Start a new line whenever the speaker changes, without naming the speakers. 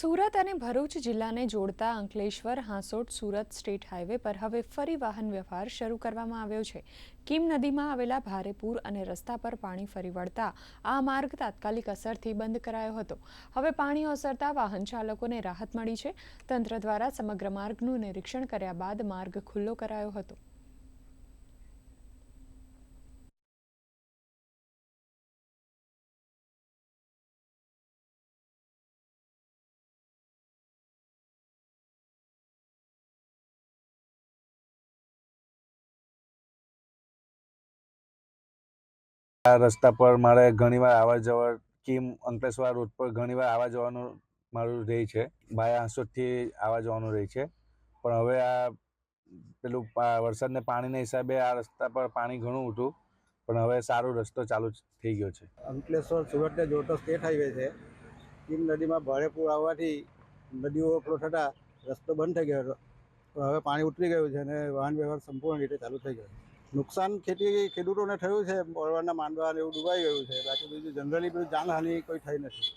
સુરત અને ભરૂચ જિલ્લાને જોડતા અંકલેશ્વર હાંસોટ સુરત સ્ટેટ હાઈવે પર હવે ફરી વાહન વ્યવહાર શરૂ કરવામાં આવ્યો છે। કીમ નદીમાં આવેલા ભારે પૂર અને રસ્તા પર પાણી ફરી વળતા આ માર્ગ તાત્કાલિક અસરથી બંધ કરાયો હતો। હવે પાણી ઓસરતા વાહન ચાલકોને રાહત મળી છે। તંત્ર દ્વારા સમગ્ર માર્ગનું નિરીક્ષણ કર્યા બાદ માર્ગ ખુલ્લો કરાયો હતો।
આ રસ્તા પર મારે ઘણીવાર આવવા જવા કીમ અંકલેશ્વર રોડ પર ઘણીવાર આવવા જવાનું મારું રહે છે। બાય હાંસોટથી આવવા જવાનું રહે છે, પણ હવે આ પેલું વરસાદને પાણીના હિસાબે આ રસ્તા પર પાણી ઘણું હતું, પણ હવે સારો રસ્તો ચાલુ થઈ ગયો છે।
અંકલેશ્વર સુરતને જોડતો સ્ટેટ હાઈવે છે। કીમ નદીમાં ભારે પૂર આવવાથી નદી ઓવરફ્લો થતાં રસ્તો બંધ થઈ ગયો હતો, પણ હવે પાણી ઉતરી ગયું છે અને વાહન વ્યવહાર સંપૂર્ણ રીતે ચાલુ થઈ ગયો છે। નુકસાન ખેડૂતોને થયું છે, પરવાના માંડવા એવું ડૂબાઈ ગયું છે, બાકી બીજું જનરલી બધું જાનહાનિ કોઈ થઈ નથી।